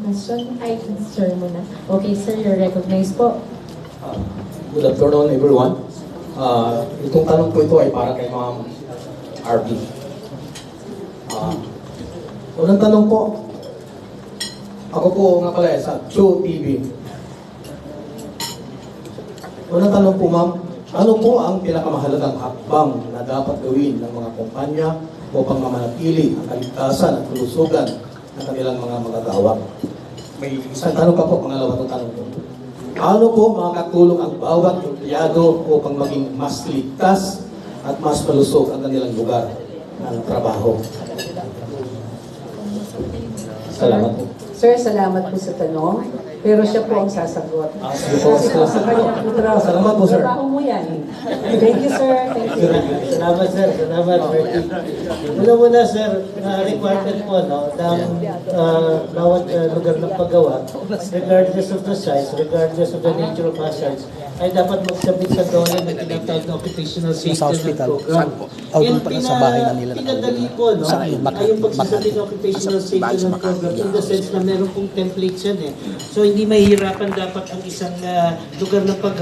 question? Ay, sir muna. Okay, sir, you're recognized po. Good afternoon, everyone. Itong tanong po ito ay para kay Ma'am RB. Unang tanong po, ako po nga pala sa Chu TV. Unang tanong po, Ma'am, ano po ang pinakamahalagang hakbang na dapat gawin ng mga kumpanya upang mamanatili ang kaligtasan at kalusugan ng kanilang mga magagawa? May isang tanong pa po, pangalawa ng tanong po. Paano po makakatulong ang bawat empleyado upang maging mas ligtas at mas malusog ang kanilang lugar ng trabaho? Salamat po. Sir, salamat po sa tanong. Pero siya po ang sasagot. Sige po. Kasi po sa kanyang trabaho. Salamat po, sir. Trabaho mo yan. Thank you, sir. Thank you. Salamat, sir. Salamat, Bertie. Muna, sir, requirement po, no, ng bawat lugar ng paggawa, regardless of the size, regardless of the nature of hazards, ay dapat magsabit sa DOLE ng tinatawag na occupational safety program. Doon pala sa bahay na nila. Pinadali po, no, Saan yun? ay yung pagsasabit ng occupational safety program in the sense na meron pong templates yan eh. So, hindi mahihirapan dapat ang isang lugar ng paggawa